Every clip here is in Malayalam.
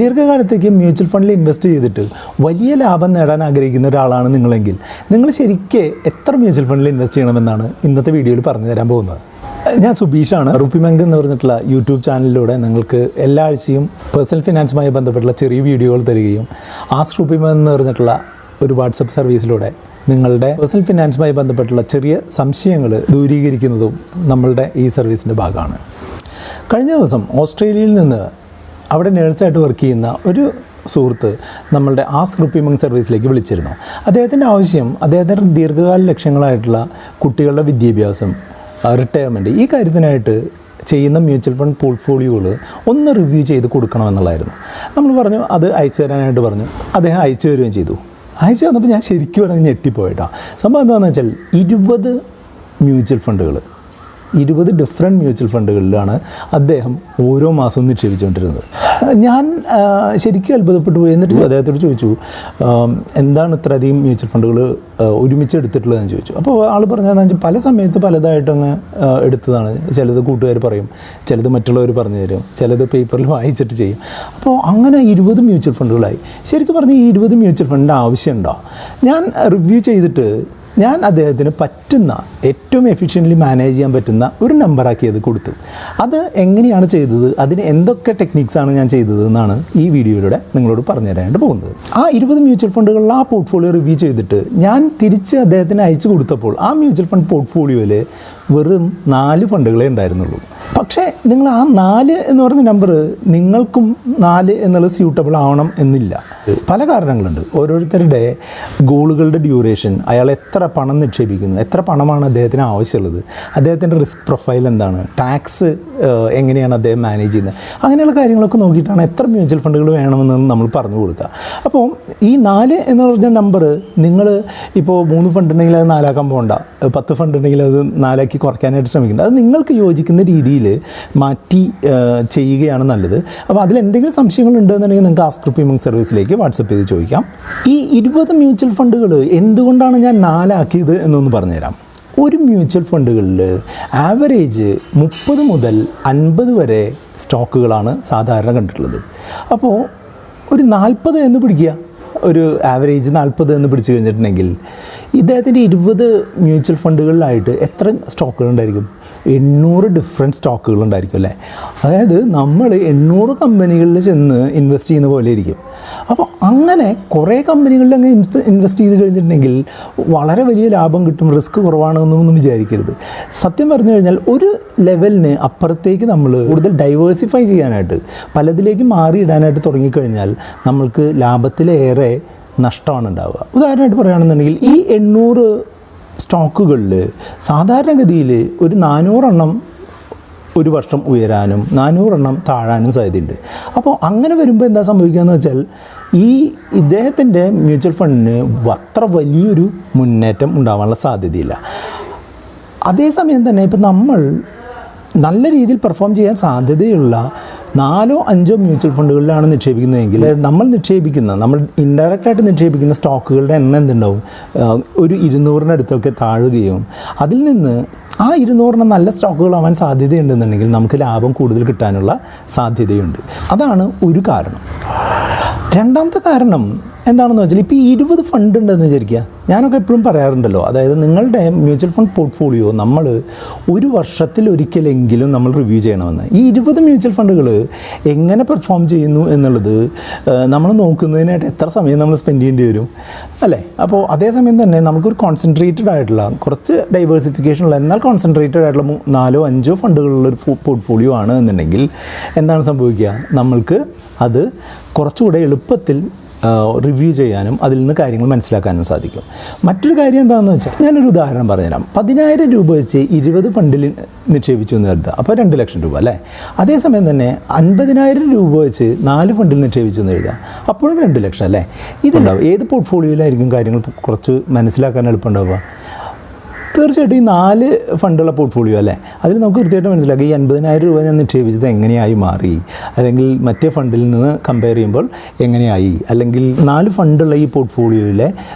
ദീർഘകാലത്തേക്ക് മ്യൂച്വൽ ഫണ്ടിൽ ഇൻവെസ്റ്റ് ചെയ്തിട്ട് വലിയ ലാഭം നേടാൻ ആഗ്രഹിക്കുന്ന ഒരാളാണ് നിങ്ങളെങ്കിൽ നിങ്ങൾ ശരിക്കും എത്ര മ്യൂച്വൽ ഫണ്ടിൽ ഇൻവെസ്റ്റ് ചെയ്യണമെന്നാണ് ഇന്നത്തെ വീഡിയോയിൽ പറഞ്ഞു തരാൻ പോകുന്നത്. ഞാൻ സുബീഷാണ്. RupeeMonk എന്ന് പറഞ്ഞിട്ടുള്ള യൂട്യൂബ് ചാനലിലൂടെ നിങ്ങൾക്ക് എല്ലാ ആഴ്ചയും പേഴ്സണൽ ഫിനാൻസുമായി ബന്ധപ്പെട്ടുള്ള ചെറിയ വീഡിയോകൾ തരികയും ആസ്ക് RupeeMonk എന്ന് പറഞ്ഞിട്ടുള്ള ഒരു വാട്സപ്പ് സർവീസിലൂടെ നിങ്ങളുടെ പേഴ്സണൽ ഫിനാൻസുമായി ബന്ധപ്പെട്ടുള്ള ചെറിയ സംശയങ്ങൾ ദൂരീകരിക്കുന്നതും നമ്മളുടെ ഈ സർവീസിൻ്റെ ഭാഗമാണ്. കഴിഞ്ഞ ദിവസം ഓസ്ട്രേലിയയിൽ നിന്ന് അവിടെ നേഴ്സായിട്ട് വർക്ക് ചെയ്യുന്ന ഒരു സുഹൃത്ത് നമ്മളുടെ ആസ്ക് RupeeMonk സർവീസിലേക്ക് വിളിച്ചിരുന്നു. അദ്ദേഹത്തിൻ്റെ ആവശ്യം അദ്ദേഹത്തിൻ്റെ ദീർഘകാല ലക്ഷ്യങ്ങളായിട്ടുള്ള കുട്ടികളുടെ വിദ്യാഭ്യാസം, റിട്ടയർമെൻറ്റ്, ഈ കാര്യത്തിനായിട്ട് ചെയ്യുന്ന മ്യൂച്വൽ ഫണ്ട് പോർട്ട്ഫോളിയോകൾ ഒന്ന് റിവ്യൂ ചെയ്ത് കൊടുക്കണമെന്നുള്ളായിരുന്നു. നമ്മൾ പറഞ്ഞു അത് അയച്ചു തരാനായിട്ട് പറഞ്ഞു. അദ്ദേഹം അയച്ചു തരുകയും ചെയ്തു. അയച്ചു തന്നപ്പോൾ ഞാൻ ശരിക്കും പറഞ്ഞ് ഞെട്ടിപ്പോയിട്ടാണ്. സംഭവം എന്താണെന്ന് വെച്ചാൽ 20 മ്യൂച്വൽ ഫണ്ടുകൾ, 20 ഡിഫറെൻറ്റ് മ്യൂച്വൽ ഫണ്ടുകളിലാണ് അദ്ദേഹം ഓരോ മാസവും നിക്ഷേപിച്ചുകൊണ്ടിരുന്നത്. ഞാൻ ശരിക്കും അത്ഭുതപ്പെട്ടു പോയി. എന്നിട്ട് അദ്ദേഹത്തോട് ചോദിച്ചു, എന്താണ് ഇത്രയധികം മ്യൂച്വൽ ഫണ്ടുകൾ ഒരുമിച്ച് എടുത്തിട്ടുള്ളതെന്ന് ചോദിച്ചു. അപ്പോൾ ആൾ പറഞ്ഞതെന്ന് വെച്ചാൽ പല സമയത്ത് പലതായിട്ടങ്ങ് എടുത്തതാണ്. ചിലത് കൂട്ടുകാർ പറയും, ചിലത് മറ്റുള്ളവർ പറഞ്ഞു തരും, ചിലത് പേപ്പറിൽ വായിച്ചിട്ട് ചെയ്യും. അപ്പോൾ അങ്ങനെ 20 മ്യൂച്വൽ ഫണ്ടുകളായി. ശരിക്കും പറഞ്ഞാൽ ഈ 20 മ്യൂച്വൽ ഫണ്ടിൻ്റെ ആവശ്യമുണ്ടോ? ഞാൻ റിവ്യൂ ചെയ്തിട്ട് ഞാൻ അദ്ദേഹത്തിന് പറ്റുന്ന ഏറ്റവും എഫിഷ്യൻ്റ്ലി മാനേജ് ചെയ്യാൻ പറ്റുന്ന ഒരു നമ്പറാക്കി അത് കൊടുത്തു. അത് എങ്ങനെയാണ് ചെയ്തത്, അതിന് എന്തൊക്കെ ടെക്നിക്സാണ് ഞാൻ ചെയ്തത് എന്നാണ് ഈ വീഡിയോയിലൂടെ നിങ്ങളോട് പറഞ്ഞു തരാനായിട്ട് പോകുന്നത്. ആ 20 മ്യൂച്വൽ ഫണ്ടുകളിൽ ആ പോർട്ട്ഫോളിയോ റിവ്യൂ ചെയ്തിട്ട് ഞാൻ തിരിച്ച് അദ്ദേഹത്തിന് അയച്ചു കൊടുത്തപ്പോൾ ആ മ്യൂച്വൽ ഫണ്ട് പോർട്ട്ഫോളിയോയിൽ വെറും 4 ഫണ്ടുകളേ ഉണ്ടായിരുന്നുള്ളൂ. പക്ഷേ നിങ്ങൾ ആ 4 എന്ന് പറയുന്ന നമ്പർ നിങ്ങൾക്കും 4 എന്നുള്ളത് സ്യൂട്ടബിൾ ആവണം എന്നില്ല. പല കാരണങ്ങളുണ്ട്. ഓരോരുത്തരുടെ ഗോളുകളുടെ ഡ്യൂറേഷൻ, അയാൾ എത്ര പണം നിക്ഷേപിക്കുന്നു, എത്ര പണമാണ് അദ്ദേഹത്തിന് ആവശ്യമുള്ളത്, അദ്ദേഹത്തിൻ്റെ റിസ്ക് പ്രൊഫൈൽ എന്താണ്, ടാക്സ് എങ്ങനെയാണ് അദ്ദേഹം മാനേജ് ചെയ്യുന്നത്, അങ്ങനെയുള്ള കാര്യങ്ങളൊക്കെ നോക്കിയിട്ടാണ് എത്ര മ്യൂച്വൽ ഫണ്ടുകൾ വേണമെന്ന് നമ്മൾ പറഞ്ഞു കൊടുക്കുക. അപ്പോൾ ഈ 4 എന്ന് പറഞ്ഞ നമ്പർ നിങ്ങൾ ഇപ്പോൾ 3 ഫണ്ട് ഉണ്ടെങ്കിൽ അത് 4 ആക്കാൻ പോകണ്ട, 10 ഫണ്ട് ഉണ്ടെങ്കിൽ അത് 4 ആക്കി കുറയ്ക്കാനായിട്ട് ശ്രമിക്കുന്നത്. അത് നിങ്ങൾക്ക് യോജിക്കുന്ന രീതിയിൽ മാറ്റി ചെയ്യുകയാണ് നല്ലത്. അപ്പോൾ അതിലെന്തെങ്കിലും സംശയങ്ങളുണ്ടെന്നുണ്ടെങ്കിൽ നിങ്ങൾക്ക് ആസ്ക് RupeeMonk സർവീസിലേക്ക് വാട്സപ്പ് ചെയ്ത് ചോദിക്കാം. ഈ 20 മ്യൂച്വൽ ഫണ്ടുകൾ എന്തുകൊണ്ടാണ് ഞാൻ 4 ആക്കിയത് എന്നൊന്ന് പറഞ്ഞുതരാം. ഒരു മ്യൂച്വൽ ഫണ്ടുകളിൽ ആവറേജ് 30 മുതൽ 50 വരെ സ്റ്റോക്കുകളാണ് സാധാരണ കണ്ടിട്ടുള്ളത്. അപ്പോൾ ഒരു 40 എന്ന് പിടിക്കുക, ഒരു ആവറേജ് 40 എന്ന് പിടിച്ചു കഴിഞ്ഞിട്ടുണ്ടെങ്കിൽ ഇദ്ദേഹത്തിൻ്റെ 20 മ്യൂച്വൽ ഫണ്ടുകളിലായിട്ട് എത്ര സ്റ്റോക്കുകൾ ഉണ്ടായിരിക്കും? 800 ഡിഫറെൻറ്റ് സ്റ്റോക്കുകൾ ഉണ്ടായിരിക്കും അല്ലേ? അതായത് നമ്മൾ 800 കമ്പനികളിൽ ചെന്ന് ഇൻവെസ്റ്റ് ചെയ്യുന്ന പോലെ ഇരിക്കും. അപ്പോൾ അങ്ങനെ കുറേ കമ്പനികളിൽ അങ്ങ് ഇൻവെസ്റ്റ് ചെയ്ത് കഴിഞ്ഞിട്ടുണ്ടെങ്കിൽ വളരെ വലിയ ലാഭം കിട്ടും, റിസ്ക് കുറവാണെന്നൊന്നും വിചാരിക്കരുത്. സത്യം പറഞ്ഞു കഴിഞ്ഞാൽ ഒരു ലെവലിന് അപ്പുറത്തേക്ക് നമ്മൾ കൂടുതൽ ഡൈവേഴ്സിഫൈ ചെയ്യാനായിട്ട്, പലതിലേക്ക് മാറിയിടാനായിട്ട് തുടങ്ങിക്കഴിഞ്ഞാൽ നമ്മൾക്ക് ലാഭത്തിലേറെ നഷ്ടമാണ് ഉണ്ടാവുക. ഉദാഹരണമായിട്ട് പറയുകയാണെന്നുണ്ടെങ്കിൽ ഈ 800 സ്റ്റോക്കുകളിൽ സാധാരണഗതിയിൽ ഒരു 400 എണ്ണം ഒരു വർഷം ഉയരാനും 400 എണ്ണം താഴാനും സാധ്യതയുണ്ട്. അപ്പോൾ അങ്ങനെ വരുമ്പോൾ എന്താ സംഭവിക്കുകയെന്ന് വെച്ചാൽ ഈ ഇദ്ദേഹത്തിൻ്റെ മ്യൂച്വൽ ഫണ്ടിന് അത്ര വലിയൊരു മുന്നേറ്റം ഉണ്ടാവാനുള്ള സാധ്യതയില്ല. അതേസമയം തന്നെ ഇപ്പോൾ നമ്മൾ നല്ല രീതിയിൽ പെർഫോം ചെയ്യാൻ സാധ്യതയുള്ള 4 or 5 മ്യൂച്വൽ ഫണ്ടുകളിലാണ് നിക്ഷേപിക്കുന്നതെങ്കിൽ നമ്മൾ ഇൻഡയറക്റ്റായിട്ട് നിക്ഷേപിക്കുന്ന സ്റ്റോക്കുകളുടെ എണ്ണം എന്തുണ്ടാവും? ഒരു 200-നടുത്തൊക്കെ താഴുകയും അതിൽ നിന്ന് ആ 200 നല്ല സ്റ്റോക്കുകളാവാൻ സാധ്യതയുണ്ടെന്നുണ്ടെങ്കിൽ നമുക്ക് ലാഭം കൂടുതൽ കിട്ടാനുള്ള സാധ്യതയുണ്ട്. അതാണ് ഒരു കാരണം. രണ്ടാമത്തെ കാരണം എന്താണെന്ന് വെച്ചാൽ ഇപ്പോൾ ഈ 20 ഫണ്ട് ഉണ്ടെന്ന് വിചാരിക്കുക. ഞാനൊക്കെ എപ്പോഴും പറയാറുണ്ടല്ലോ, അതായത് നിങ്ങളുടെ മ്യൂച്വൽ ഫണ്ട് പോർട്ട്ഫോളിയോ നമ്മൾ ഒരു വർഷത്തിലൊരിക്കലെങ്കിലും നമ്മൾ റിവ്യൂ ചെയ്യണമെന്ന്. ഈ 20 മ്യൂച്വൽ ഫണ്ടുകൾ എങ്ങനെ പെർഫോം ചെയ്യുന്നു എന്നുള്ളത് നമ്മൾ നോക്കുന്നതിനായിട്ട് എത്ര സമയം നമ്മൾ സ്പെൻഡ് ചെയ്യേണ്ടി വരും അല്ലേ? അപ്പോൾ അതേസമയം തന്നെ നമുക്കൊരു കോൺസെൻട്രേറ്റഡ് ആയിട്ടുള്ള, കുറച്ച് ഡൈവേഴ്സിഫിക്കേഷൻ ഉള്ള എന്നാൽ കോൺസെൻട്രേറ്റഡ് ആയിട്ടുള്ള 4 or 5 ഫണ്ടുകളുള്ളൊരു പോർട്ട്ഫോളിയോ ആണ് എന്നുണ്ടെങ്കിൽ എന്താണ് സംഭവിക്കുക? നമ്മൾക്ക് അത് കുറച്ചുകൂടെ എളുപ്പത്തിൽ റിവ്യൂ ചെയ്യാനും അതിൽ നിന്ന് കാര്യങ്ങൾ മനസ്സിലാക്കാനും സാധിക്കും. മറ്റൊരു കാര്യം എന്താണെന്ന് വെച്ചാൽ ഞാനൊരു ഉദാഹരണം പറഞ്ഞുതരാം. 10,000 രൂപ വെച്ച് 20 ഫണ്ടിൽ നിക്ഷേപിച്ചു എന്ന് കരുതുക. അപ്പോൾ 2 ലക്ഷം രൂപ അല്ലേ? അതേസമയം തന്നെ 50,000 രൂപ വെച്ച് 4 ഫണ്ടിൽ നിക്ഷേപിച്ചു എന്ന് എഴുതുക, അപ്പോഴും 2 ലക്ഷം അല്ലേ? ഇതുണ്ടാവും. ഏത് പോർട്ട്ഫോളിയോയിലായിരിക്കും കാര്യങ്ങൾ കുറച്ച് മനസ്സിലാക്കാൻ എളുപ്പമുണ്ടാവുക? തീർച്ചയായിട്ടും ഈ 4 ഫണ്ടുള്ള പോർട്ട്ഫോളിയോ അല്ലേ, അതിൽ നമുക്ക് കൃത്യമായിട്ട് മനസ്സിലാക്കാം ഈ 50,000 രൂപ ഞാൻ നിക്ഷേപിച്ചത് എങ്ങനെയായി മാറി, അല്ലെങ്കിൽ മറ്റേ ഫണ്ടിൽ നിന്ന് കമ്പയർ ചെയ്യുമ്പോൾ എങ്ങനെയായി, അല്ലെങ്കിൽ 4 ഫണ്ടുള്ള ഈ പോർട്ട്ഫോളിയോയിലെ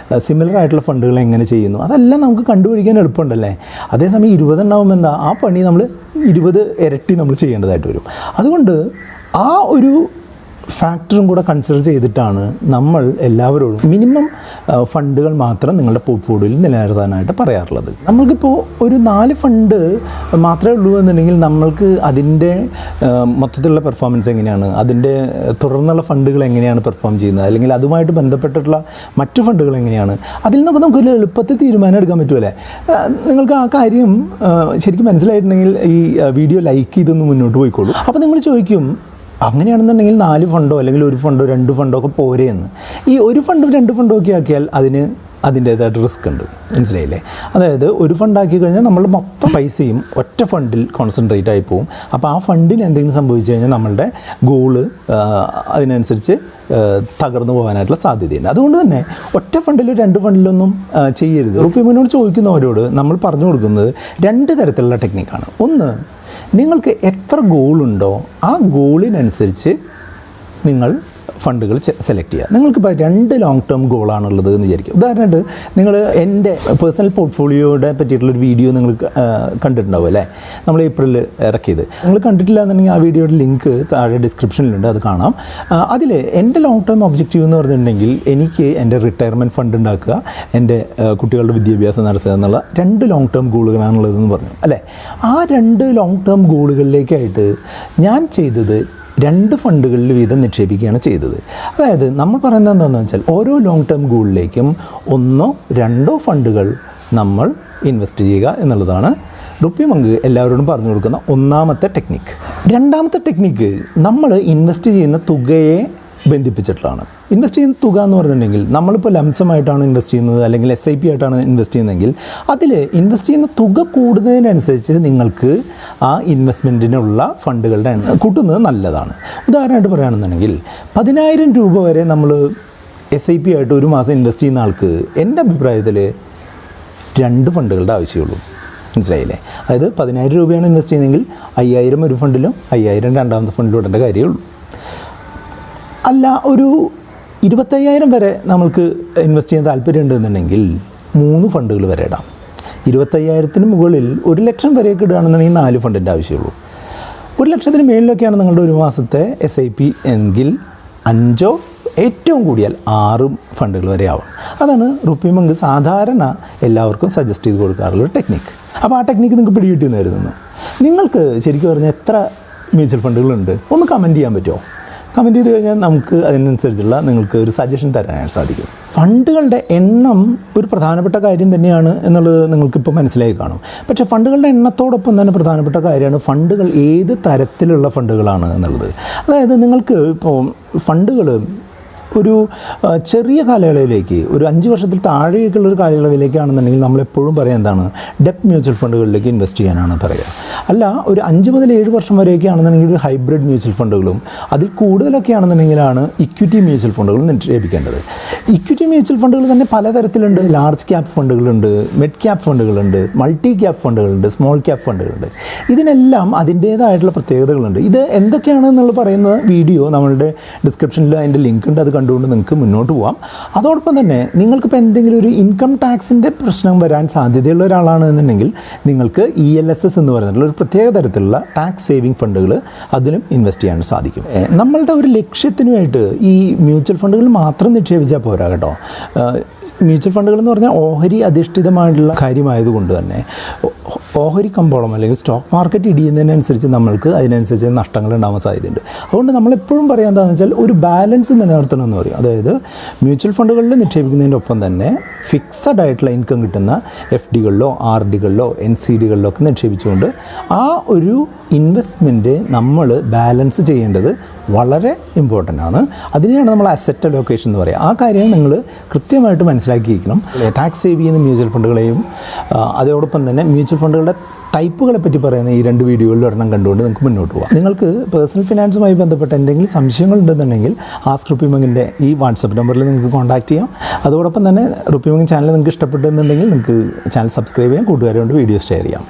സിമിലർ ആയിട്ടുള്ള ഫണ്ടുകൾ എങ്ങനെ ചെയ്യുന്നു, അതെല്ലാം നമുക്ക് കണ്ടുപിടിക്കാൻ എളുപ്പമുണ്ടല്ലേ. അതേസമയം 20 ഉണ്ടാവുമ്പോൾ എന്താ, ആ പണി നമ്മൾ 20 ഇരട്ടി നമ്മൾ ചെയ്യേണ്ടതായിട്ട് വരും. അതുകൊണ്ട് ആ ഒരു ഫാക്ടറും കൂടെ കൺസിഡർ ചെയ്തിട്ടാണ് നമ്മൾ എല്ലാവരോടും മിനിമം ഫണ്ടുകൾ മാത്രം നിങ്ങളുടെ പോർട്ട്ഫോളിയോയിൽ നിലനിർത്താനായിട്ട് പറയാറുള്ളത്. നമ്മൾക്കിപ്പോൾ ഒരു 4 ഫണ്ട് മാത്രമേ ഉള്ളൂ എന്നുണ്ടെങ്കിൽ നമ്മൾക്ക് അതിൻ്റെ മൊത്തത്തിലുള്ള പെർഫോമൻസ് എങ്ങനെയാണ്, അതിൻ്റെ തുടർന്നുള്ള ഫണ്ടുകൾ എങ്ങനെയാണ് പെർഫോം ചെയ്യുന്നത്, അല്ലെങ്കിൽ അതുമായിട്ട് ബന്ധപ്പെട്ടിട്ടുള്ള മറ്റു ഫണ്ടുകൾ എങ്ങനെയാണ്, അതിൽ നിന്നൊക്കെ നമുക്കൊരു എളുപ്പത്തിൽ തീരുമാനം എടുക്കാൻ പറ്റുമല്ലേ. നിങ്ങൾക്ക് ആ കാര്യം ശരിക്കും മനസ്സിലായിട്ടുണ്ടെങ്കിൽ ഈ വീഡിയോ ലൈക്ക് ചെയ്തൊന്ന് മുന്നോട്ട് പോയിക്കോളൂ. അപ്പോൾ നിങ്ങൾ ചോദിക്കും, അങ്ങനെയാണെന്നുണ്ടെങ്കിൽ 4 ഫണ്ടോ അല്ലെങ്കിൽ 1 ഫണ്ടോ 2 ഫണ്ടോ ഒക്കെ പോരെയെന്ന്. ഈ 1 ഫണ്ടും 2 ഫണ്ടോ ഒക്കെ ആക്കിയാൽ അതിൻ്റേതായിട്ട് റിസ്ക് ഉണ്ട്, മനസ്സിലായില്ലേ. അതായത് ഒരു ഫണ്ടാക്കി കഴിഞ്ഞാൽ നമ്മളുടെ മൊത്തം പൈസയും ഒറ്റ ഫണ്ടിൽ കോൺസെൻട്രേറ്റ് ആയി പോകും. അപ്പോൾ ആ ഫണ്ടിന് എന്തെങ്കിലും സംഭവിച്ചു കഴിഞ്ഞാൽ നമ്മളുടെ ഗോള് അതിനനുസരിച്ച് തകർന്നു പോകാനായിട്ടുള്ള സാധ്യതയുണ്ട്. അതുകൊണ്ട് തന്നെ ഒറ്റ ഫണ്ടിലും 2 ഫണ്ടിലൊന്നും ചെയ്യരുത്. RupeeMonkനോട് ചോദിക്കുന്നവരോട് നമ്മൾ പറഞ്ഞു കൊടുക്കുന്നത് 2 തരത്തിലുള്ള ടെക്നിക്കാണ്. ഒന്ന്, നിങ്ങൾക്ക് എത്ര ഗോളുണ്ടോ ആ ഗോളിനനുസരിച്ച് നിങ്ങൾ ഫണ്ടുകൾ സെലക്ട് ചെയ്യുക. നിങ്ങൾക്കിപ്പോൾ 2 ലോങ് ടേം ഗോളാണുള്ളത് എന്ന് വിചാരിക്കും. ഉദാഹരണമായിട്ട് നിങ്ങൾ എൻ്റെ പേഴ്സണൽ പോർട്ട്ഫോളിയോയുടെ പറ്റിയിട്ടുള്ളൊരു വീഡിയോ നിങ്ങൾ കണ്ടിട്ടുണ്ടാവും അല്ലേ, നമ്മൾ ഏപ്രിലിൽ ഇറക്കിയത്. നിങ്ങൾ കണ്ടിട്ടില്ല എന്നുണ്ടെങ്കിൽ ആ വീഡിയോയുടെ ലിങ്ക് താഴെ ഡിസ്ക്രിപ്ഷനിലുണ്ട്, അത് കാണാം. അതിൽ എൻ്റെ ലോങ് ടേം ഒബ്ജക്റ്റീവ് എന്ന് പറഞ്ഞിട്ടുണ്ടെങ്കിൽ എനിക്ക് എൻ്റെ റിട്ടയർമെൻറ്റ് ഫണ്ട് ഉണ്ടാക്കുക, എൻ്റെ കുട്ടികളുടെ വിദ്യാഭ്യാസം നടത്തുക എന്നുള്ള 2 ലോങ് ടേം ഗോളുകളാണുള്ളതെന്ന് പറഞ്ഞു അല്ലേ. ആ 2 ലോങ് ടേം ഗോളുകളിലേക്കായിട്ട് ഞാൻ ചെയ്തത് 2 ഫണ്ടുകളിൽ വീതം നിക്ഷേപിക്കുകയാണ് ചെയ്തത്. അതായത് നമ്മൾ പറയുന്നത് എന്താണെന്ന് വെച്ചാൽ ഓരോ ലോങ് ടേം ഗോളിലേക്കും 1 or 2 ഫണ്ടുകൾ നമ്മൾ ഇൻവെസ്റ്റ് ചെയ്യുക എന്നുള്ളതാണ് RupeeMonk എല്ലാവരോടും പറഞ്ഞു കൊടുക്കുന്ന ഒന്നാമത്തെ ടെക്നിക്ക്. രണ്ടാമത്തെ ടെക്നിക്ക്, നമ്മൾ ഇൻവെസ്റ്റ് ചെയ്യുന്ന തുകയെ ബന്ധിപ്പിച്ചിട്ടുള്ളതാണ്. ഇൻവെസ്റ്റ് ചെയ്യുന്ന തുക എന്ന് പറഞ്ഞിട്ടുണ്ടെങ്കിൽ നമ്മളിപ്പോൾ ലംസമായിട്ടാണ് ഇൻവെസ്റ്റ് ചെയ്യുന്നത് അല്ലെങ്കിൽ SIP ആയിട്ടാണ് ഇൻവെസ്റ്റ് ചെയ്യുന്നതെങ്കിൽ അതിൽ ഇൻവെസ്റ്റ് ചെയ്യുന്ന തുക കൂടുന്നതിനനുസരിച്ച് നിങ്ങൾക്ക് ആ ഇൻവെസ്റ്റ്മെൻറ്റിനുള്ള ഫണ്ടുകളുടെ എണ്ണം കൂട്ടുന്നത് നല്ലതാണ്. ഉദാഹരണമായിട്ട് പറയുകയാണെന്നുണ്ടെങ്കിൽ 10,000 രൂപ വരെ നമ്മൾ SIP ആയിട്ട് ഒരു മാസം ഇൻവെസ്റ്റ് ചെയ്യുന്ന ആൾക്ക് എൻ്റെ അഭിപ്രായത്തിൽ 2 ഫണ്ടുകളുടെ ആവശ്യമുള്ളൂ, മനസ്സിലായില്ലേ. അതായത് 10,000 രൂപയാണ് ഇൻവെസ്റ്റ് ചെയ്യുന്നതെങ്കിൽ 5,000 ഒരു ഫണ്ടിലും 5,000 രണ്ടാമത്തെ ഫണ്ടിലും ഇടേണ്ട കാര്യമുള്ളൂ. അല്ല, ഒരു 25,000 വരെ നമുക്ക് ഇൻവെസ്റ്റ് ചെയ്യാൻ താല്പര്യമുണ്ടെന്നുണ്ടെങ്കിൽ 3 ഫണ്ടുകൾ വരെ ഇടാം. 25,000-ന് മുകളിൽ 1,00,000 വരെയൊക്കെ ഇടുകയാണെന്നുണ്ടെങ്കിൽ 4 ഫണ്ടിൻ്റെ ആവശ്യമുള്ളൂ. 1,00,000-ന് മേളിലൊക്കെയാണ് നിങ്ങളുടെ ഒരു മാസത്തെ SIP എങ്കിൽ 5 ഏറ്റവും കൂടിയാൽ 6 ഫണ്ടുകൾ വരെ ആവും. അതാണ് RupeeMonk സാധാരണ എല്ലാവർക്കും സജസ്റ്റ് ചെയ്ത് കൊടുക്കാറുള്ള ടെക്നിക്ക്. അപ്പോൾ ആ ടെക്നിക്ക് നിങ്ങൾക്ക് പിടികിട്ടിയെന്ന് കരുതുന്നു. നിങ്ങൾക്ക് ശരിക്കും പറഞ്ഞാൽ എത്ര മ്യൂച്വൽ ഫണ്ടുകളുണ്ട് ഒന്ന് കമൻറ്റ് ചെയ്യാൻ പറ്റുമോ? കമൻറ്റ് ചെയ്ത് കഴിഞ്ഞാൽ നമുക്ക് അതിനനുസരിച്ചുള്ള നിങ്ങൾക്ക് ഒരു സജഷൻ തരാനായിട്ട് സാധിക്കും. ഫണ്ടുകളുടെ എണ്ണം ഒരു പ്രധാനപ്പെട്ട കാര്യം തന്നെയാണ് എന്നുള്ളത് നിങ്ങൾക്കിപ്പോൾ മനസ്സിലായി കാണും. പക്ഷേ ഫണ്ടുകളുടെ എണ്ണത്തോടൊപ്പം തന്നെ പ്രധാനപ്പെട്ട കാര്യമാണ് ഫണ്ടുകൾ ഏത് തരത്തിലുള്ള ഫണ്ടുകളാണ് എന്നുള്ളത്. അതായത് നിങ്ങൾക്ക് ഇപ്പോൾ ഫണ്ടുകൾ ഒരു ചെറിയ കാലയളവിലേക്ക്, ഒരു 5 വർഷത്തിൽ താഴേക്കുള്ളൊരു കാലയളവിലേക്കാണെന്നുണ്ടെങ്കിൽ നമ്മളെപ്പോഴും പറയാം എന്താണ്, ഡെപ്റ്റ് മ്യൂച്വൽ ഫണ്ടുകളിലേക്ക് ഇൻവെസ്റ്റ് ചെയ്യാനാണ് പറയുക. അല്ല, ഒരു 5 മുതൽ 7 വർഷം വരെയൊക്കെ ആണെന്നുണ്ടെങ്കിൽ ഒരു ഹൈബ്രിഡ് മ്യൂച്വൽ ഫണ്ടുകളും അതിൽ കൂടുതലൊക്കെ ആണെന്നുണ്ടെങ്കിലാണ് ഇക്വിറ്റി മ്യൂച്വൽ ഫണ്ടുകൾ നിക്ഷേപിക്കേണ്ടത്. ഇക്വിറ്റി മ്യൂച്വൽ ഫണ്ടുകൾ തന്നെ പലതരത്തിലുണ്ട്. ലാർജ് ക്യാപ് ഫണ്ടുകളുണ്ട്, മിഡ് ക്യാപ് ഫണ്ടുകളുണ്ട്, മൾട്ടി ക്യാപ് ഫണ്ടുകളുണ്ട്, സ്മോൾ ക്യാപ് ഫണ്ടുകളുണ്ട്. ഇതിനെല്ലാം അതിൻ്റേതായിട്ടുള്ള പ്രത്യേകതകളുണ്ട്. ഇത് എന്തൊക്കെയാണെന്നുള്ള പറയുന്ന വീഡിയോ നമ്മളുടെ ഡിസ്ക്രിപ്ഷനിൽ അതിൻ്റെ ലിങ്ക് ഉണ്ട്, അത് കണ്ടുകൊണ്ട് നിങ്ങൾക്ക് മുന്നോട്ട് പോകാം. അതോടൊപ്പം തന്നെ നിങ്ങൾക്കിപ്പോൾ എന്തെങ്കിലും ഒരു ഇൻകം ടാക്സിൻ്റെ പ്രശ്നം വരാൻ സാധ്യതയുള്ള ഒരാളാണ് എന്നുണ്ടെങ്കിൽ നിങ്ങൾക്ക് ELSS എന്ന് പറഞ്ഞിട്ടുള്ള ഒരു പ്രത്യേക തരത്തിലുള്ള ടാക്സ് സേവിങ് ഫണ്ടുകൾ അതിലും ഇൻവെസ്റ്റ് ചെയ്യാൻ സാധിക്കും. നമ്മളുടെ ഒരു ലക്ഷ്യത്തിനുമായിട്ട് ഈ മ്യൂച്വൽ ഫണ്ടുകൾ മാത്രം നിക്ഷേപിച്ചാൽ പോരാ കേട്ടോ. മ്യൂച്വൽ ഫണ്ടുകൾ എന്ന് പറഞ്ഞാൽ ഓഹരി അധിഷ്ഠിതമായിട്ടുള്ള കാര്യമായതുകൊണ്ട് തന്നെ ഓഹരി കമ്പോളം അല്ലെങ്കിൽ സ്റ്റോക്ക് മാർക്കറ്റ് ഇടിയുന്നതിനനുസരിച്ച് നമ്മൾക്ക് അതിനനുസരിച്ച് നഷ്ടങ്ങൾ ഉണ്ടാവാൻ സാധ്യതയുണ്ട്. അതുകൊണ്ട് നമ്മളെപ്പോഴും പറയാൻ എന്താണെന്ന് വെച്ചാൽ ഒരു ബാലൻസ് നിലനിർത്തണം എന്ന് പറയും. അതായത് മ്യൂച്വൽ ഫണ്ടുകളിൽ നിക്ഷേപിക്കുന്നതിൻ്റെ ഒപ്പം തന്നെ ഫിക്സഡ് ആയിട്ടുള്ള ഇൻകം കിട്ടുന്ന FDകളിലോ RDകളിലോ NCDകളിലോ ഒക്കെ നിക്ഷേപിച്ചുകൊണ്ട് ആ ഒരു ഇൻവെസ്റ്റ്മെൻറ്റ് നമ്മൾ ബാലൻസ് ചെയ്യേണ്ടത് വളരെ ഇമ്പോർട്ടൻ്റ് ആണ്. അതിനെയാണ് നമ്മൾ അസറ്റ് അലോക്കേഷൻ എന്ന് പറയുക. ആ കാര്യം നിങ്ങൾ കൃത്യമായിട്ട് മനസ്സിലാക്കിയിരിക്കണം. ടാക്സ് സേവ് ചെയ്യുന്ന മ്യൂച്വൽ ഫണ്ടുകളെയും അതോടൊപ്പം തന്നെ മ്യൂച്വൽ ഫണ്ടുകളുടെ ടൈപ്പുകളെ പറ്റി പറയുന്ന ഈ 2 വീഡിയോകളിൽ ഒരെണ്ണം കണ്ടുകൊണ്ട് നിങ്ങൾക്ക് മുന്നോട്ട് പോകാം. നിങ്ങൾക്ക് പേഴ്സണൽ ഫിനാൻസുമായി ബന്ധപ്പെട്ട എന്തെങ്കിലും സംശയങ്ങളുണ്ടെന്നുണ്ടെങ്കിൽ RupeeMonkൻ്റെ ഈ വാട്സപ്പ് നമ്പറിൽ നിങ്ങൾക്ക് കോൺടാക്ട് ചെയ്യാം. അതോടൊപ്പം തന്നെ RupeeMonk ചാനൽ നിങ്ങൾക്ക് ഇഷ്ടപ്പെട്ടെന്നുണ്ടെങ്കിൽ നിങ്ങൾക്ക് ചാനൽ സബ്സ്ക്രൈബ് ചെയ്യാം, കൂട്ടുകാരെ കൊണ്ട് വീഡിയോസ് ഷെയർ ചെയ്യാം.